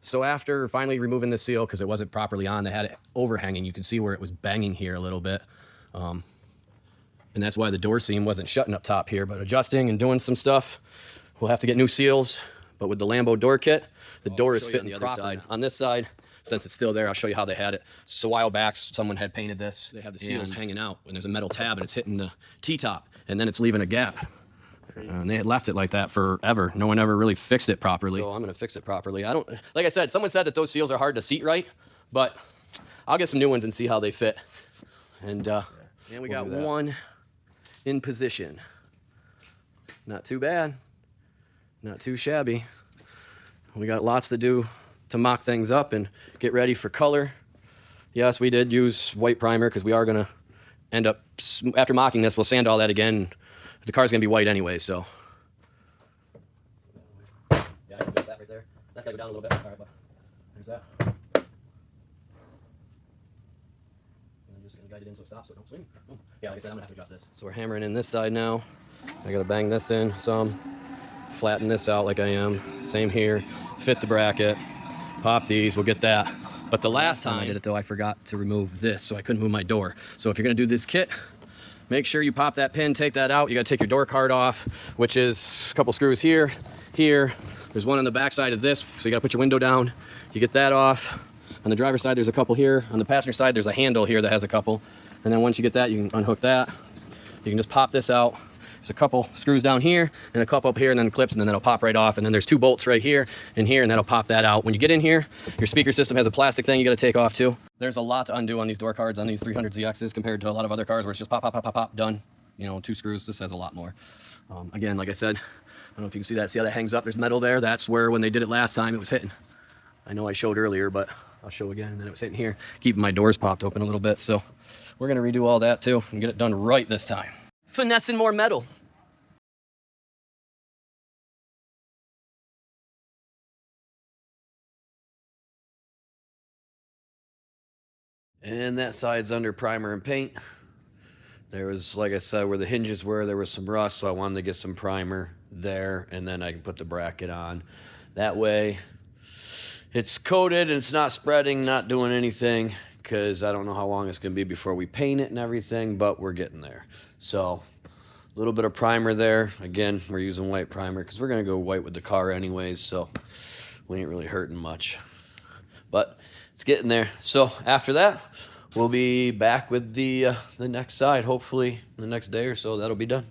So after finally removing the seal, because it wasn't properly on, they had it overhanging. You can see where it was banging here a little bit. And that's why the door seam wasn't shutting up top here, but adjusting and doing some stuff. We'll have to get new seals, but with the Lambo door kit, the door is fitting properly. On this side, since it's still there, I'll show you how they had it. So a while back, someone had painted this. They have the seals hanging out, and there's a metal tab, and it's hitting the T-top, and then it's leaving a gap. And they had left it like that forever. No one ever really fixed it properly. So I'm gonna fix it properly. Like I said, someone said that those seals are hard to seat right, but I'll get some new ones and see how they fit. And we got one in position. Not too bad, not too shabby. We got lots to do to mock things up and get ready for color. Yes, we did use white primer because we are gonna end up, after mocking this, we'll sand all that again. The car's gonna be white anyway, so. Yeah, I can fix that right there. That's gotta go down a little bit. All right, but there's that. And I'm just gonna guide it in so it stops, so it don't swing. Oh. Yeah, like I said, I'm gonna have to adjust this. So we're hammering in this side now. I gotta bang this in some, flatten this out like I am. Same here. Fit the bracket, pop these. We'll get that. But the last time I did it though, I forgot to remove this, so I couldn't move my door. So if you're gonna do this kit, make sure you pop that pin, take that out. You gotta take your door card off, which is a couple screws here, here. There's one on the back side of this, so you gotta put your window down. You get that off. On the driver's side, there's a couple here. On the passenger side, there's a handle here that has a couple. And then once you get that, you can unhook that. You can just pop this out. There's a couple screws down here and a couple up here, and then clips, and then that'll pop right off. And then there's two bolts right here and here, and that'll pop that out. When you get in here, your speaker system has a plastic thing you gotta take off too. There's a lot to undo on these door cards on these 300ZXs compared to a lot of other cars where it's just pop, pop, pop, pop, pop, done. You know, 2 screws. This has a lot more. Again, like I said, I don't know if you can see that. See how that hangs up? There's metal there. That's where when they did it last time, it was hitting. I know I showed earlier, but I'll show again. And then it was hitting here, keeping my doors popped open a little bit. So we're gonna redo all that too and get it done right this time. Finessing more metal. And that side's under primer and paint. There was, like I said, where the hinges were, there was some rust, so I wanted to get some primer there, and then I can put the bracket on. That way, it's coated and it's not spreading, not doing anything, because I don't know how long it's gonna be before we paint it and everything, but we're getting there. So, a little bit of primer there. Again, we're using white primer, because we're gonna go white with the car anyways, so we ain't really hurting much. But it's getting there. So after that, we'll be back with the next side, hopefully the next day or so. That'll be done.